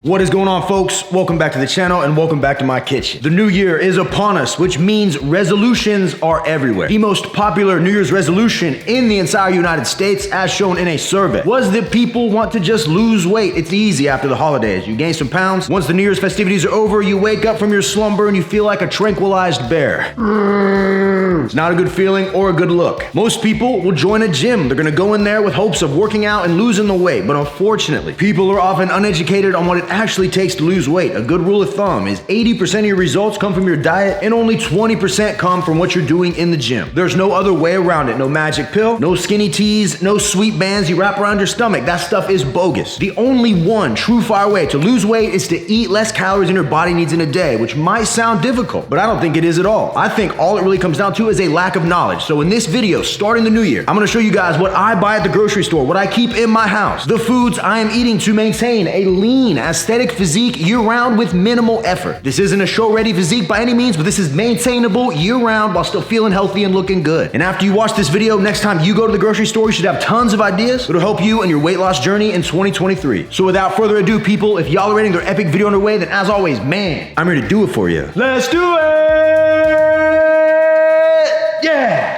What is going on, folks? Welcome back to the channel and welcome back to my kitchen. The new year is upon us, which means resolutions are everywhere. The most popular New Year's resolution in the entire United States, as shown in a survey, was that people want to just lose weight. It's easy after the holidays. You gain some pounds. Once the New Year's festivities are over, you wake up from your slumber and you feel like a tranquilized bear. It's not a good feeling or a good look. Most people will join a gym. They're gonna go in there with hopes of working out and losing the weight, but unfortunately, people are often uneducated on what it actually takes to lose weight. A good rule of thumb is 80% of your results come from your diet and only 20% come from what you're doing in the gym. There's no other way around it. No magic pill, no skinny teas, no sweet bands you wrap around your stomach. That stuff is bogus. The only one true fire way to lose weight is to eat less calories than your body needs in a day, which might sound difficult, but I don't think it is at all. I think all it really comes down to is a lack of knowledge. So in this video, starting the new year, I'm gonna show you guys what I buy at the grocery store, what I keep in my house, the foods I am eating to maintain a lean, aesthetic physique year-round with minimal effort. This isn't a show-ready physique by any means, but this is maintainable year-round while still feeling healthy and looking good. And after you watch this video, next time you go to the grocery store, you should have tons of ideas that'll help you in your weight loss journey in 2023. So without further ado, people, if y'all are ready their epic video underway, then as always, man, I'm ready to do it for you. Let's do it! Yeah!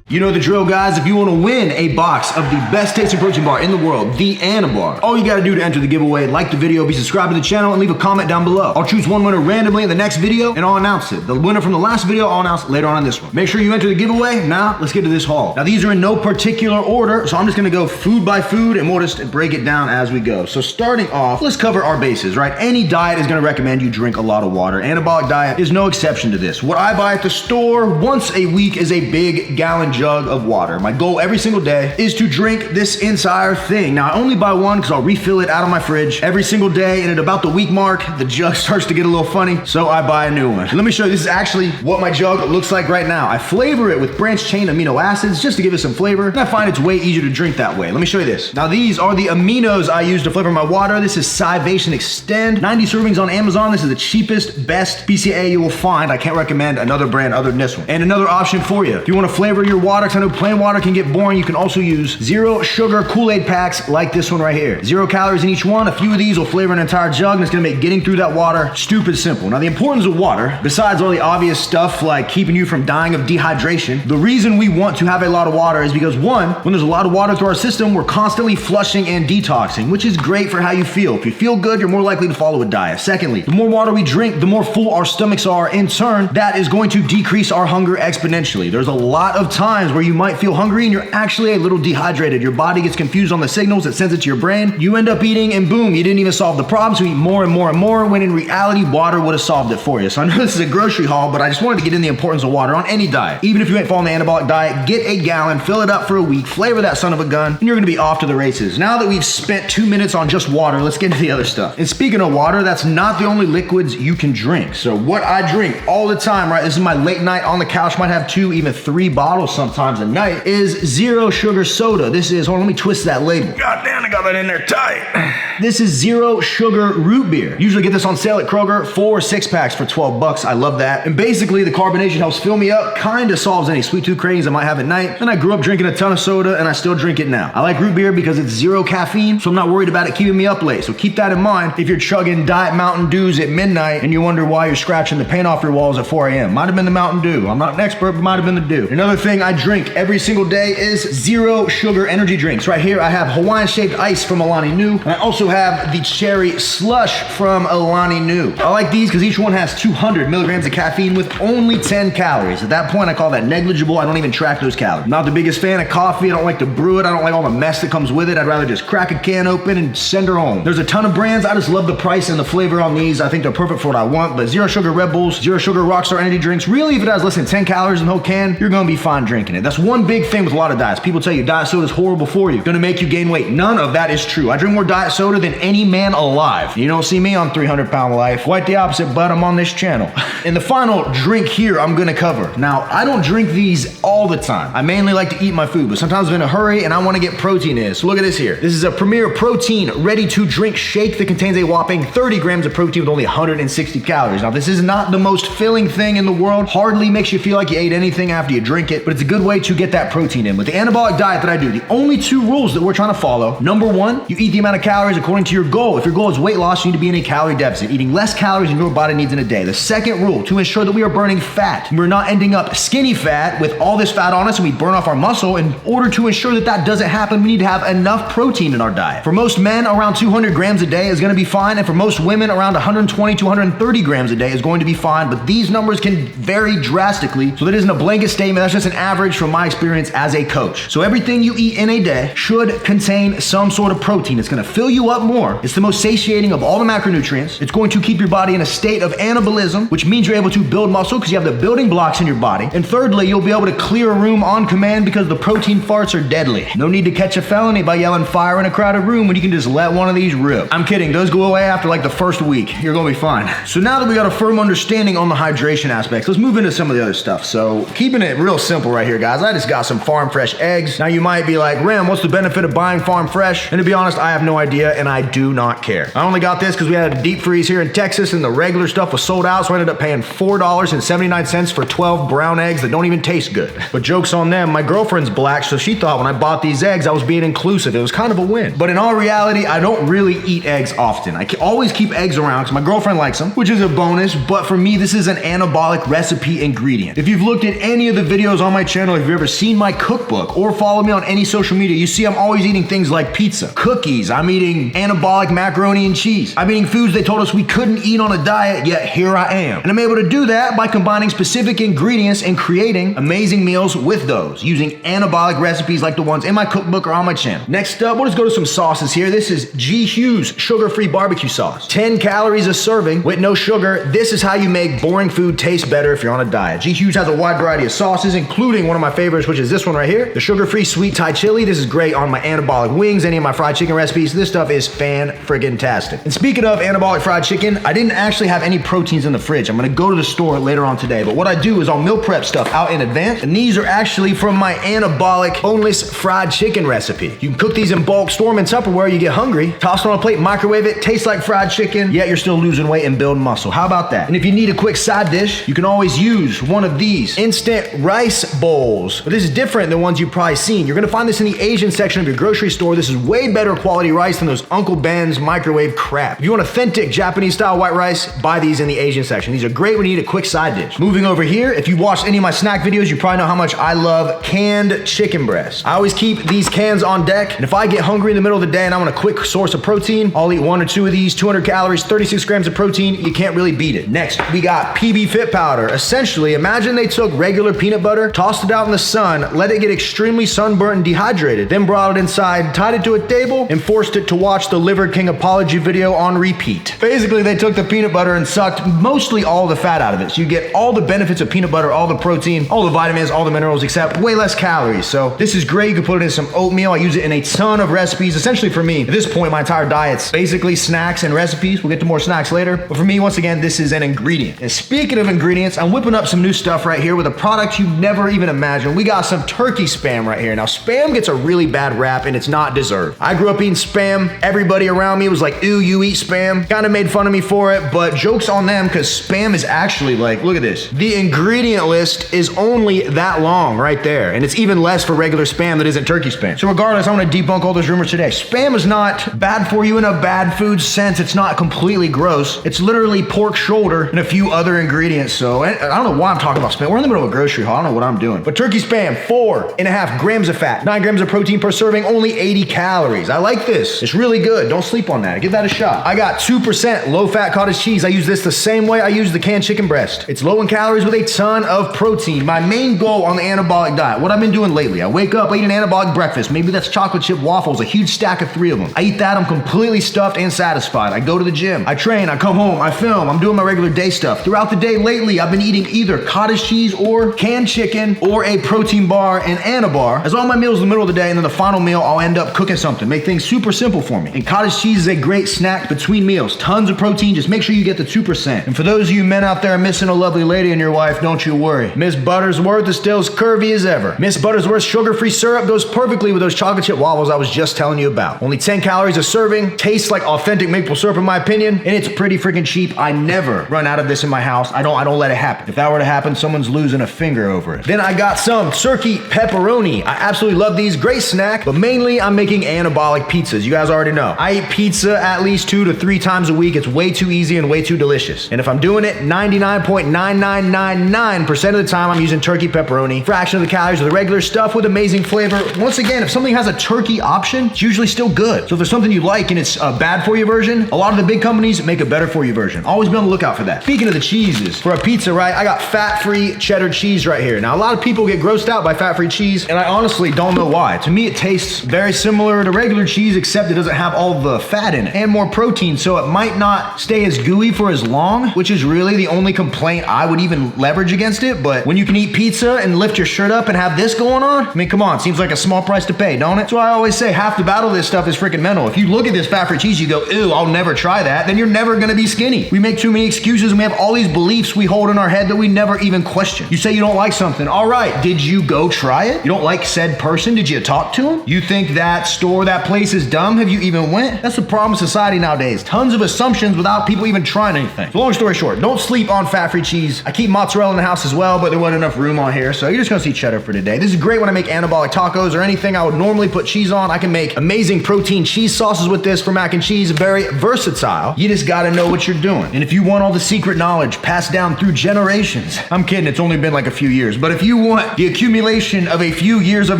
You know the drill, guys. If you want to win a box of the best tasting protein bar in the world, the Anabar, all you got to do to enter the giveaway, like the video, be subscribed to the channel, and leave a comment down below. I'll choose one winner randomly in the next video, and I'll announce it. The winner from the last video, I'll announce later on in this one. Make sure you enter the giveaway. Now, let's get to this haul. Now, these are in no particular order, so I'm just going to go food by food, and we'll just break it down as we go. So starting off, let's cover our bases, right? Any diet is going to recommend you drink a lot of water. Anabolic diet is no exception to this. What I buy at the store once a week is a big gallon jug of water. My goal every single day is to drink this entire thing. Now, I only buy one because I'll refill it out of my fridge every single day, and at about the week mark, the jug starts to get a little funny, so I buy a new one. Let me show you, this is actually what my jug looks like right now. I flavor it with branched chain amino acids just to give it some flavor, and I find it's way easier to drink that way. Let me show you this. Now, these are the aminos I use to flavor my water. This is Scivation Extend. 90 servings on Amazon. This is the cheapest, best BCAA you will find. I can't recommend another brand other than this one. And another option for you, if you want to flavor your water, because I know plain water can get boring, you can also use zero sugar Kool-Aid packs like this one right here. 0 calories in each one. A few of these will flavor an entire jug, and it's gonna make getting through that water stupid simple. Now, the importance of water, besides all the obvious stuff like keeping you from dying of dehydration, the reason we want to have a lot of water is because, one, when there's a lot of water through our system, we're constantly flushing and detoxing, which is great for how you feel. If you feel good, you're more likely to follow a diet. Secondly, the more water we drink, the more full our stomachs are. In turn, that is going to decrease our hunger exponentially. There's a lot of times where you might feel hungry and you're actually a little dehydrated. Your body gets confused on the signals, it sends it to your brain. You end up eating and boom, you didn't even solve the problem, so you eat more and more and more, when in reality, water would have solved it for you. So I know this is a grocery haul, but I just wanted to get in the importance of water on any diet. Even if you ain't following the anabolic diet, get a gallon, fill it up for a week, flavor that son of a gun, and you're gonna be off to the races. Now that we've spent 2 minutes on just water, let's get into the other stuff. And speaking of water, that's not the only liquids you can drink. So what I drink all the time, right, this is my late night on the couch, might have 2, even 3 bottles sometimes a night, is zero sugar soda. This is, hold on, let me twist that label. God damn, I got that in there tight. This is zero sugar root beer. Usually get this on sale at Kroger, 4 6-packs for 12 bucks. I love that. And basically the carbonation helps fill me up, kind of solves any sweet tooth cravings I might have at night. And I grew up drinking a ton of soda and I still drink it now. I like root beer because it's zero caffeine, so I'm not worried about it keeping me up late. So keep that in mind if you're chugging Diet Mountain Dews at midnight and you wonder why you're scratching the paint off your walls at 4 a.m. Might have been the Mountain Dew. I'm not an expert, but might have been the dew. Another thing I drink every single day is zero sugar energy drinks. Right here I have Hawaiian shaped ice from Alani Nu, and I also have the cherry slush from Alani Nu. I like these because each one has 200 milligrams of caffeine with only 10 calories. At that point I call that negligible. I don't even track those calories. Not the biggest fan of coffee. I don't like to brew it. I don't like all the mess that comes with it. I'd rather just crack a can open and send her home. There's a ton of brands. I just love the price and the flavor on these. I think they're perfect for what I want. But zero sugar Red Bulls, zero sugar Rockstar energy drinks, really if it has less than 10 calories in the whole can, you're gonna be fine drinking. drinking it. That's one big thing with a lot of diets. People tell you diet soda is horrible for you, gonna make you gain weight. None of that is true. I drink more diet soda than any man alive. You don't see me on 300-pound life. Quite the opposite, but I'm on this channel. And the final drink here I'm gonna cover. Now, I don't drink these all the time. I mainly like to eat my food, but sometimes I'm in a hurry and I wanna get protein in. So look at this here. This is a Premier Protein ready-to-drink shake that contains a whopping 30 grams of protein with only 160 calories. Now, this is not the most filling thing in the world. Hardly makes you feel like you ate anything after you drink it, but it's a good way to get that protein in. With the anabolic diet that I do, the only 2 rules that we're trying to follow. Number 1, you eat the amount of calories according to your goal. If your goal is weight loss, you need to be in a calorie deficit, eating less calories than your body needs in a day. The second rule, to ensure that we are burning fat, we're not ending up skinny fat with all this fat on us and we burn off our muscle. In order to ensure that that doesn't happen, we need to have enough protein in our diet. For most men, around 200 grams a day is gonna be fine, and for most women, around 120 to 130 grams a day is going to be fine, but these numbers can vary drastically, so that isn't a blanket statement, that's just an average from my experience as a coach. So everything you eat in a day should contain some sort of protein. It's gonna fill you up more. It's the most satiating of all the macronutrients. It's going to keep your body in a state of anabolism, which means you're able to build muscle because you have the building blocks in your body. And thirdly, you'll be able to clear a room on command because the protein farts are deadly. No need to catch a felony by yelling fire in a crowded room when you can just let one of these rip. I'm kidding, those go away after like the first week. You're gonna be fine. So now that we got a firm understanding on the hydration aspects, let's move into some of the other stuff. So keeping it real simple right here, guys, I just got some farm fresh eggs. Now you might be like, Rem, what's the benefit of buying farm fresh? And to be honest, I have no idea and I do not care. I only got this because we had a deep freeze here in Texas and the regular stuff was sold out, so I ended up paying $4.79 for 12 brown eggs that don't even taste good. But joke's on them, my girlfriend's black, so she thought when I bought these eggs, I was being inclusive. It was kind of a win. But in all reality, I don't really eat eggs often. I always keep eggs around because my girlfriend likes them, which is a bonus, but for me, this is an anabolic recipe ingredient. If you've looked at any of the videos on my channel, if you've ever seen my cookbook or follow me on any social media, you see I'm always eating things like pizza, cookies, I'm eating anabolic macaroni and cheese. I'm eating foods they told us we couldn't eat on a diet, yet here I am. And I'm able to do that by combining specific ingredients and creating amazing meals with those, using anabolic recipes like the ones in my cookbook or on my channel. Next up, we'll just go to some sauces here. This is G. Hughes sugar-free barbecue sauce. 10 calories a serving with no sugar. This is how you make boring food taste better if you're on a diet. G. Hughes has a wide variety of sauces, including one of my favorites, which is this one right here, the sugar-free sweet Thai chili. This is great on my anabolic wings, any of my fried chicken recipes. This stuff is fan-friggin-tastic. And speaking of anabolic fried chicken, I didn't actually have any proteins in the fridge. I'm gonna go to the store later on today, but what I do is I'll meal prep stuff out in advance, and these are actually from my anabolic boneless fried chicken recipe. You can cook these in bulk, store them in Tupperware, you get hungry, toss it on a plate, microwave it, tastes like fried chicken, yet you're still losing weight and building muscle. How about that? And if you need a quick side dish, you can always use one of these instant rice bowls. But this is different than ones you've probably seen. You're gonna find this in the Asian section of your grocery store. This is way better quality rice than those Uncle Ben's microwave crap. If you want authentic Japanese style white rice, buy these in the Asian section. These are great when you need a quick side dish. Moving over here, if you watched any of my snack videos, you probably know how much I love canned chicken breast. I always keep these cans on deck, and if I get hungry in the middle of the day and I want a quick source of protein, I'll eat 1 or 2 of these, 200 calories, 36 grams of protein. You can't really beat it. Next, we got PB Fit powder. Essentially, imagine they took regular peanut butter, tossed it out in the sun, let it get extremely sunburnt and dehydrated, then brought it inside, tied it to a table, and forced it to watch the Liver King apology video on repeat. Basically, they took the peanut butter and sucked mostly all the fat out of it. So you get all the benefits of peanut butter, all the protein, all the vitamins, all the minerals, except way less calories. So this is great. You can put it in some oatmeal. I use it in a ton of recipes. Essentially for me, at this point, my entire diet's basically snacks and recipes. We'll get to more snacks later. But for me, once again, this is an ingredient. And speaking of ingredients, I'm whipping up some new stuff right here with a product you never even imagined. We got some turkey Spam right here. Now, Spam gets a really bad rap and it's not deserved. I grew up eating Spam. Everybody around me was like, ew, you eat Spam. Kind of made fun of me for it, but joke's on them because Spam is actually like, look at this. The ingredient list is only that long right there. And it's even less for regular Spam that isn't turkey Spam. So regardless, I want to debunk all those rumors today. Spam is not bad for you in a bad food sense. It's not completely gross. It's literally pork shoulder and a few other ingredients. So I don't know why I'm talking about Spam. We're in the middle of a grocery haul. I don't know what I'm doing. But turkey Spam, 4.5 grams of fat, 9 grams of protein per serving, only 80 calories. I like this. It's really good. Don't sleep on that. Give that a shot. I got 2% low-fat cottage cheese. I use this the same way I use the canned chicken breast. It's low in calories with a ton of protein. My main goal on the anabolic diet, what I've been doing lately, I wake up, I eat an anabolic breakfast. Maybe that's chocolate chip waffles, a huge stack of 3 of them. I eat that, I'm completely stuffed and satisfied. I go to the gym, I train, I come home, I film, I'm doing my regular day stuff. Throughout the day lately, I've been eating either cottage cheese or canned chicken or or a protein bar and Anabar as all my meals in the middle of the day, and then the final meal I'll end up cooking something. Make things super simple for me. And cottage cheese is a great snack between meals. Tons of protein, just make sure you get the 2%. And for those of you men out there missing a lovely lady in your wife, don't you worry. Miss Buttersworth is still as curvy as ever. Miss Buttersworth's sugar-free syrup goes perfectly with those chocolate chip waffles I was just telling you about. Only 10 calories a serving, tastes like authentic maple syrup in my opinion, and it's pretty freaking cheap. I never run out of this in my house. I don't let it happen. If that were to happen, someone's losing a finger over it. Then I got some turkey pepperoni. I absolutely love these. Great snack, but mainly I'm making anabolic pizzas. You guys already know. I eat pizza at least 2 to 3 times a week. It's way too easy and way too delicious. And if I'm doing it 99.9999% of the time, I'm using turkey pepperoni. Fraction of the calories of the regular stuff with amazing flavor. Once again, if something has a turkey option, it's usually still good. So if there's something you like and it's a bad for you version, a lot of the big companies make a better for you version. Always be on the lookout for that. Speaking of the cheeses, for a pizza, right, I got fat-free cheddar cheese right here. Now, a lot of people get grossed out by fat-free cheese, and I honestly don't know why. To me, it tastes very similar to regular cheese, except it doesn't have all the fat in it and more protein, so it might not stay as gooey for as long, which is really the only complaint I would even leverage against it. But when you can eat pizza and lift your shirt up and have this going on, I mean, come on, seems like a small price to pay, don't it? That's why I always say half the battle of this stuff is freaking mental. If you look at this fat-free cheese, you go, ew, I'll never try that, then you're never gonna be skinny. We make too many excuses and we have all these beliefs we hold in our head that we never even question. You say you don't like something, all right, did you go try it? You don't like said person, did you talk to him? You think that store, that place is dumb? Have you even went? That's the problem with society nowadays. Tons of assumptions without people even trying anything. So long story short, don't sleep on fat-free cheese. I keep mozzarella in the house as well, but there wasn't enough room on here, so you're just gonna see cheddar for today. This is great when I make anabolic tacos or anything I would normally put cheese on. I can make amazing protein cheese sauces with this for mac and cheese. Very versatile. You just gotta know what you're doing. And if you want all the secret knowledge passed down through generations, I'm kidding, it's only been like a few years, but if you want the accumulation of a few years of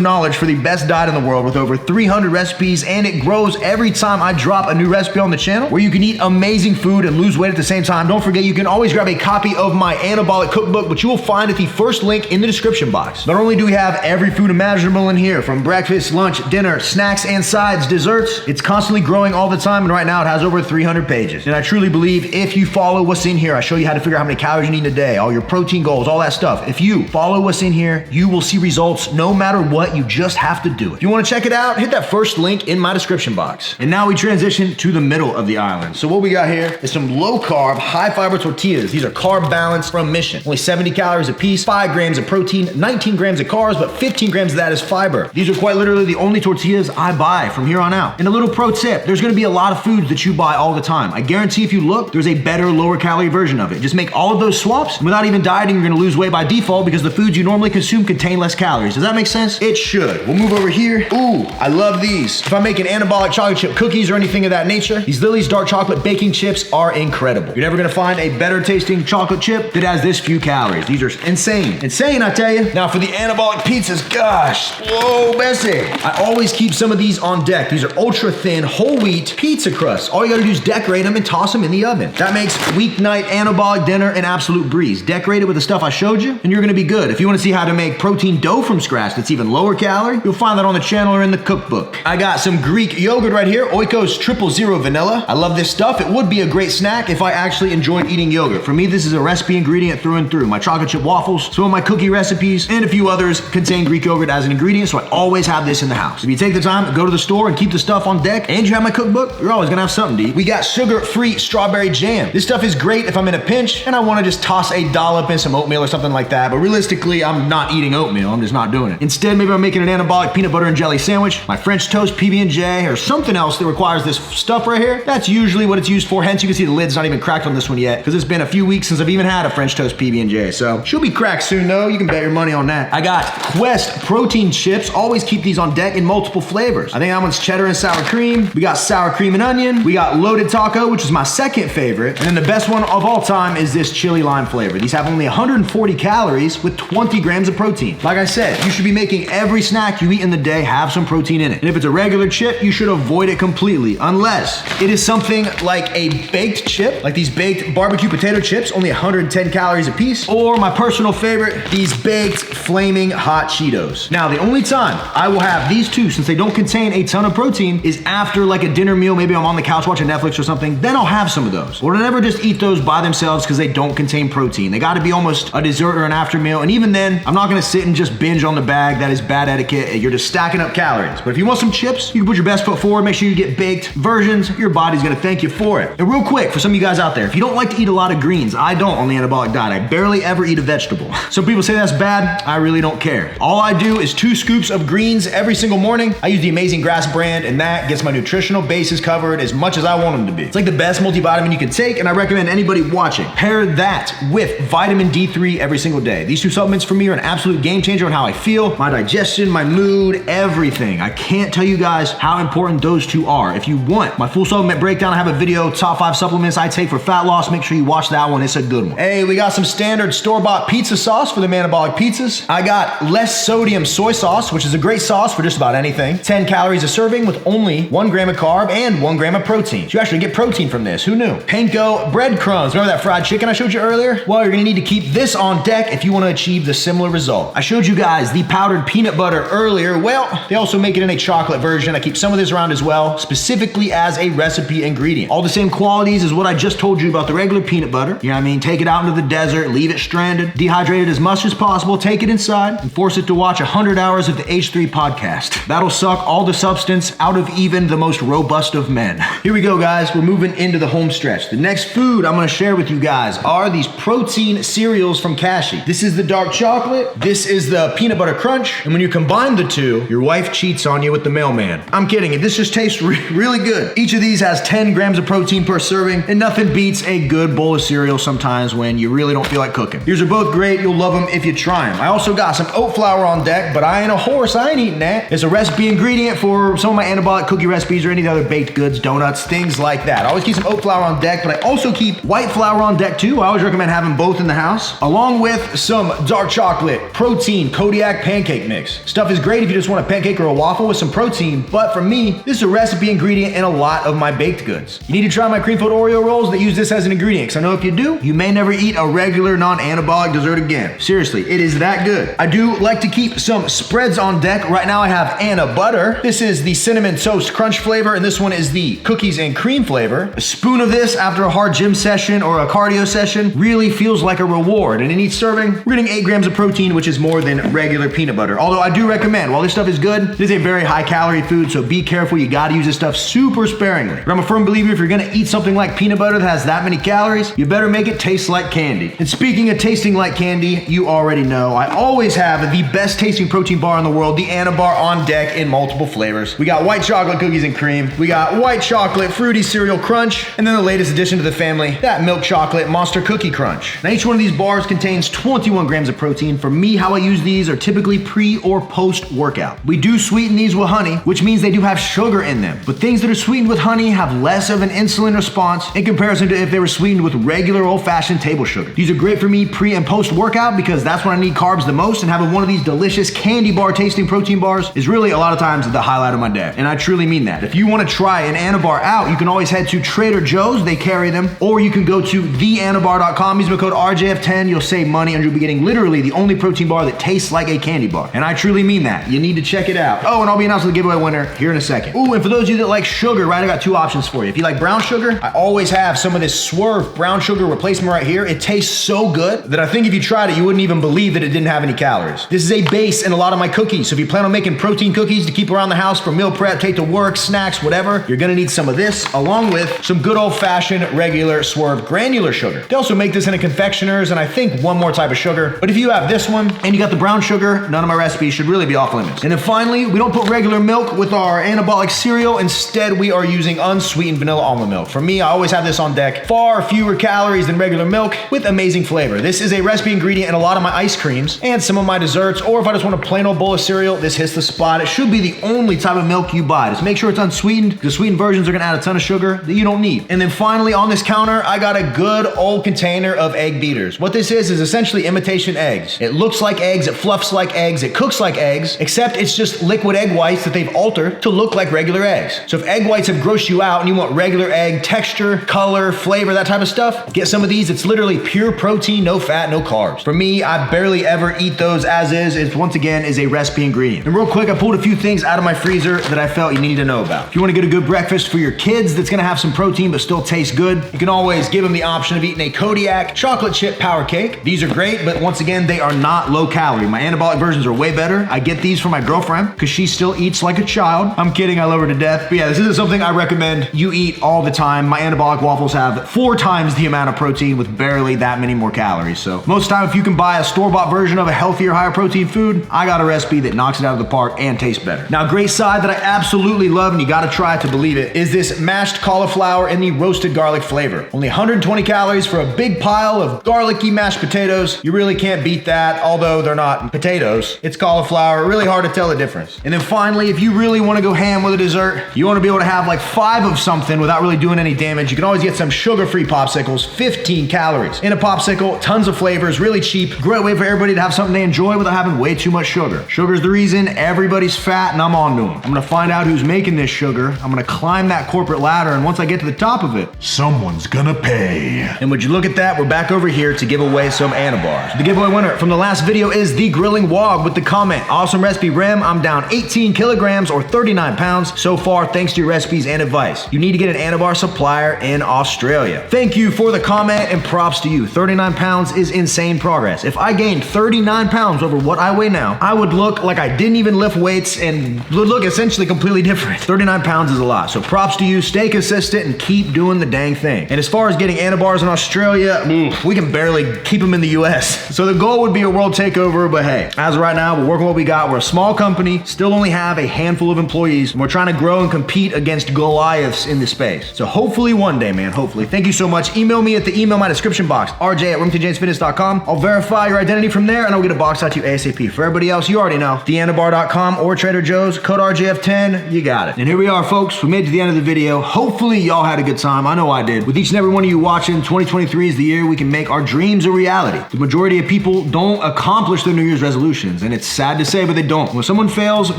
knowledge for the best diet in the world with over 300 recipes, and it grows every time I drop a new recipe on the channel where you can eat amazing food and lose weight at the same time, don't forget you can always grab a copy of my Anabolic cookbook, which you will find at the first link in the description box. Not only do we have every food imaginable in here, from breakfast, lunch, dinner, snacks and sides, desserts, it's constantly growing all the time, and right now it has over 300 pages. And I truly believe if you follow what's in here, I show you how to figure out how many calories you need in a day, all your protein goals, all that stuff. If you follow what's in here, you will see results no matter what. You just have to do it. If you want to check it out, hit that first link in my description box. And now we transition to the middle of the island. So what we got here is some low carb, high fiber tortillas. These are carb balanced from Mission. Only 70 calories a piece, 5 grams of protein, 19 grams of carbs, but 15 grams of that is fiber. These are quite literally the only tortillas I buy from here on out. And a little pro tip, there's gonna be a lot of foods that you buy all the time. I guarantee if you look, there's a better, lower calorie version of it. Just make all of those swaps, and without even dieting, you're gonna lose weight by default because the foods you normally consume contain less calories. Does that make sense? It should. We'll move over here. Ooh, I love these. If I'm making anabolic chocolate chip cookies or anything of that nature, these Lily's dark chocolate baking chips are incredible. You're never gonna find a better tasting chocolate chip that has this few calories. These are insane. Insane, I tell you. Now for the anabolic pizzas, gosh, whoa, Bessie. I always keep some of these on deck. These are ultra thin, whole wheat pizza crusts. All you gotta do is decorate them and toss them in the oven. That makes weeknight anabolic dinner an absolute breeze. Decorate it with the stuff I showed you, and you're gonna be good. If you wanna see how to make protein dough from scratch that's even lower calorie, you'll find that on the channel or in the cookbook. I got some Greek yogurt right here, Oikos 000 vanilla. I love this stuff. It would be a great snack if I actually enjoyed eating yogurt. For me, this is a recipe ingredient through and through. My chocolate chip waffles, some of my cookie recipes, and a few others contain Greek yogurt as an ingredient, so I always have this in the house. If you take the time, go to the store and keep the stuff on deck, and you have my cookbook, you're always gonna have something to eat. We got sugar-free strawberry jam. This stuff is great if I'm in a pinch and I wanna just toss a dollop in some oatmeal or something like that, but realistically, I'm not eating oatmeal. I'm just not doing it. Instead, maybe I'm making an anabolic peanut butter and jelly sandwich, my French toast PB&J, or something else that requires this stuff right here. That's usually what it's used for. Hence, you can see the lid's not even cracked on this one yet, because it's been a few weeks since I've even had a French toast PB&J. So she'll be cracked soon though. You can bet your money on that. I got Quest protein chips. Always keep these on deck in multiple flavors. I think that one's cheddar and sour cream. We got sour cream and onion. We got loaded taco, which is my second favorite. And then the best one of all time is this chili lime flavor. These have only 140 calories with 20 grams of protein. Like I said, you should be making every snack you eat in the day have some protein in it. And if it's a regular chip, you should avoid it completely, unless it is something like a baked chip, like these baked barbecue potato chips, only 110 calories a piece, or my personal favorite, these baked flaming hot Cheetos. Now, the only time I will have these two, since they don't contain a ton of protein, is after like a dinner meal. Maybe I'm on the couch watching Netflix or something, then I'll have some of those. Or never just eat those by themselves because they don't contain protein. They gotta be almost a dessert or an after meal, and even then, I'm not gonna sit and just binge on the bag. That is bad etiquette. You're just stacking up calories. But if you want some chips, you can put your best foot forward. Make sure you get baked versions. Your body's gonna thank you for it. And real quick, for some of you guys out there, if you don't like to eat a lot of greens, I don't on the anabolic diet. I barely ever eat a vegetable. Some people say that's bad. I really don't care. All I do is 2 scoops of greens every single morning. I use the Amazing Grass brand, and that gets my nutritional bases covered as much as I want them to be. It's like the best multivitamin you can take, and I recommend anybody watching pair that with vitamin D3 every single day. These 2 supplements for me are an absolute game changer on how I feel, my digestion, my mood, everything. I can't tell you guys how important those 2 are. If you want my full supplement breakdown, I have a video, top 5 supplements I take for fat loss. Make sure you watch that one. It's a good one. Hey, we got some standard store-bought pizza sauce for the Anabolic pizzas. I got less sodium soy sauce, which is a great sauce for just about anything. 10 calories a serving with only 1 gram of carb and 1 gram of protein. So you actually get protein from this. Who knew? Panko breadcrumbs. Remember that fried chicken I showed you earlier? Well, you're gonna need to keep this on deck if you wanna achieve the similar result. I showed you guys the powdered peanut butter earlier. Well, they also make it in a chocolate version. I keep some of this around as well, specifically as a recipe ingredient. All the same qualities as what I just told you about the regular peanut butter. You know what I mean? Take it out into the desert, leave it stranded, dehydrate it as much as possible, take it inside, and force it to watch 100 hours of the H3 podcast. That'll suck all the substance out of even the most robust of men. Here we go, guys. We're moving into the home stretch. The next food I'm gonna share with you guys are these protein cereals from Kashi. This is the dark chocolate. This is the peanut butter crunch. And when you combine the 2, your wife cheats on you with the mailman. I'm kidding. This just tastes really good. Each of these has 10 grams of protein per serving, and nothing beats a good bowl of cereal sometimes when you really don't feel like cooking. These are both great. You'll love them if you try them. I also got some oat flour on deck, but I ain't a horse. I ain't eating that. It's a recipe ingredient for some of my anabolic cookie recipes or any of the other baked goods, donuts, things like that. I always keep some oat flour on deck, but I also keep white flour on deck too. I always recommend having both in the house, along with some dark chocolate, protein, Kodiak pancake mix. Stuff is great if you just want a pancake or a waffle with some protein, but for me, this is a recipe ingredient in a lot of my baked goods. You need to try my cream-filled Oreo rolls that use this as an ingredient, because I know if you do, you may never eat a regular non-anabolic dessert again. Seriously, it is that good. I do like to keep some spreads on deck. Right now I have Anna Butter. This is the cinnamon toast crunch flavor, and this one is the cookies and cream flavor. A spoon of this after a hard gym session or a cardio session really feels like a reward. And in each serving, we're getting 8 grams of protein, which is more than regular peanut butter. Although I do recommend, while this stuff is good, it is a very high calorie food, so be careful. You gotta use this stuff super sparingly. But I'm a firm believer if you're gonna eat something like peanut butter that has that many calories, you better make it taste like candy. And speaking of tasting like candy, you already know I always have the best tasting protein bar in the world, the Anabar, on deck in multiple flavors. We got white chocolate cookies and cream, we got white chocolate fruity cereal crunch, and then the latest addition to the family, that milk chocolate monster cookie crunch. Now each one of these bars contains 21 grams of protein. For me, how I use these are typically pre or post workout. We do sweeten these with honey, which means they do have sugar in them, but things that are sweetened with honey have less of an insulin response in comparison to if they were sweetened with regular old-fashioned table sugar. These are great for me pre and post workout because that's when I need carbs the most, and having one of these delicious candy bar tasting protein bars is really a lot of times the highlight of my day. And I truly mean that. If you want to try an Anabar out, you can always head to Trader Joe's, they carry them, or you can go to theanabar.com, use my code RJF10, you'll save money, and you'll be getting literally the only protein bar that tastes like a candy bar. And I truly mean that. You need to check it out. Oh, and I'll be announcing the giveaway winner here in a second. Ooh, and for those of you that like sugar, right, I got 2 options for you. If you like brown sugar, I always have some of this Swerve brown sugar replacement right here. It tastes so good that I think if you tried it, you wouldn't even believe that it didn't have any calories. This is a base in a lot of my cookies. So if you plan on making protein cookies to keep around the house for meal prep, take to work, snacks, whatever, you're gonna need some of this, along with some good old-fashioned regular Swerve granular sugar. They also make this in a confectioner's and I think one more type of sugar. But if you have this one and you got the brown sugar, none of my recipes should really be off limits. And then finally, we don't put regular milk with our anabolic cereal. Instead, we are using unsweetened vanilla almond milk. For me, I always have this on deck. Far fewer calories than regular milk with amazing flavor. This is a recipe ingredient in a lot of my ice creams and some of my desserts, or if I just want a plain old bowl of cereal, this hits the spot. It should be the only type of milk you buy. Just make sure it's unsweetened, because sweetened versions are gonna add a ton of sugar that you don't need. And then finally on this counter, I got a good old container of egg beaters. What this is essentially imitation eggs. It looks like eggs, it fluffs like eggs, it cooks like eggs, except it's just liquid egg whites that they've altered to look like regular eggs. So if egg whites have grossed you out and you want regular egg texture, color, flavor, that type of stuff, get some of these. It's literally pure protein, no fat, no carbs. For me, I barely ever eat those as is. It once again is a recipe ingredient. And real quick, I pulled a few things out of my freezer that I felt you needed to know about. If you want to get a good breakfast for your kids that's gonna have some protein but still taste good, you can always give them the option of eating a Kodiak chocolate chip power cake. These are great, but once again, they are not low calorie. My anabolic versions are way better. I get these for my girlfriend because she still eats like a child. I'm kidding, I love her to death. But yeah, this isn't something I recommend you eat all the time. My anabolic waffles have 4 times the amount of protein with barely that many more calories. So most of the time, if you can buy a store-bought version of a healthier, higher protein food, I got a recipe that knocks it out of the park and tastes better. Now, a great side that I absolutely love, and you gotta try it to believe it, is this mashed cauliflower in the roasted garlic flavor. Only 120 calories for a big pile of garlicky mashed potatoes. You really can't beat that, although they're not potatoes. It's cauliflower, really hard to tell the difference. And then finally, if you really wanna go ham with a dessert, you wanna be able to have like 5 of something without really doing any damage, you can always get some sugar-free popsicles, 15 calories. In a popsicle, tons of flavors, really cheap. Great way for everybody to have something they enjoy without having way too much sugar. Sugar's the reason everybody's fat, and I'm on to them. I'm gonna find out who's making this sugar. I'm gonna climb that corporate ladder, and once I get to the top of it, someone's gonna pay. And would you look at that, we're back over here to give away some Anabars. The giveaway winner from the last video is the Grilling Wog with the comment, awesome recipe, Rem. I'm down 18 kilograms or 39 pounds so far thanks to your recipes and advice. You need to get an Anabar supplier in Australia. Thank you for the comment and props to you. 39 pounds is insane progress. If I gained 39 pounds over what I weigh now, I would look like I didn't even lift weights and would look essentially completely different. 39 pounds is a lot, so props to you. Stay consistent and keep doing the dang thing. And as far as getting Anabars in Australia, we can barely keep them in the US. So the goal would be a world takeover, but hey, as of right now, we're working what we got. We're a small company, still only have a handful of employees, and we're trying to grow and compete against Goliaths in the space. So hopefully one day, man, hopefully. Thank you so much. Email me at the email in my description box, rj@remingtonjamesfitness.com. I'll verify your identity from there, and I'll get a box out to you ASAP. For everybody else, you already know, theanabar.com or Trader Joe's, code RJF10, you got it. And here we are, folks. We made it to the end of the video. Hopefully y'all had a good time. I know I did. With each and every one of you watching, 2023 is the year we can make our dreams a reality. The majority of people don't accomplish their New Year's resolutions, and it's sad to say, but they don't. When someone fails,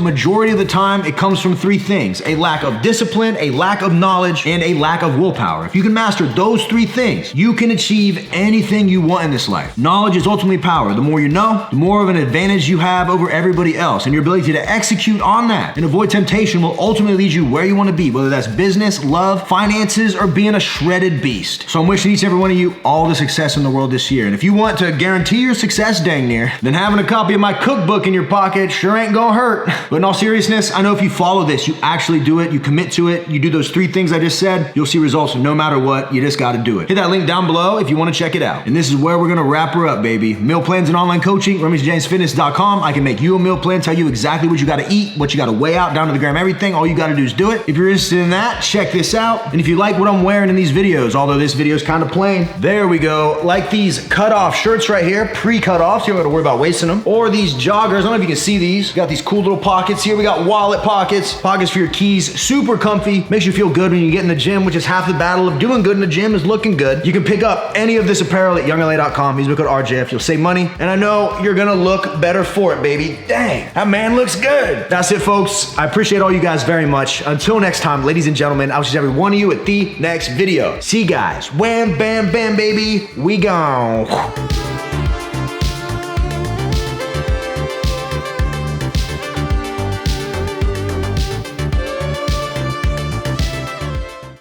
majority of the time, it comes from 3 things: a lack of discipline, a lack of knowledge, and a lack of willpower. If you can master those 3 things, you can achieve anything you want in this life. Knowledge is ultimately power. The more you know, the more of an advantage you have over everybody else, and your ability to execute on that and avoid temptation will ultimately lead you where you want to be, whether that's business, love, finances, or being a shredded beast. So I'm wishing each and every one of you all the success in the world this year. And if you want to guarantee your success dang near, then having a copy of my cookbook in your pocket sure ain't gonna hurt. But in all seriousness, I know if you follow this, you actually do it, you commit to it, you do those 3 things I just said, you'll see results no matter what. You just gotta do it. Hit that link down below if you want to check it out. And this is where we're gonna wrap her up, baby. Meal plans and online coaching, remingtonjamesfitness.com. I can make you a meal plan, tell you exactly what you gotta eat, what you gotta weigh out, down to the gram, everything. All you gotta do is do it. If you're interested in that, check this out. And if you like what I'm wearing in these videos, although this video is kind of plain, there we go. Like these cut-off shirts right here, pre-cut off, so you don't gotta worry about wasting them. Or these joggers, I don't know if you can see these. We got these cool little pockets here. We got wallet pockets, pockets for your keys, super comfy. Makes you feel good when you get in the gym, which is half the battle of doing good in the gym is looking good. You can pick up any of this apparel at youngla.com. Use the code RJF. You'll save money. And I know you're gonna look better for it, baby. Dang, that man looks good. That's it, folks. I appreciate all you guys very much. Until next time, ladies and gentlemen, I'll see every one of you at the next video. See you guys. Wham, bam, bam, baby. We gone.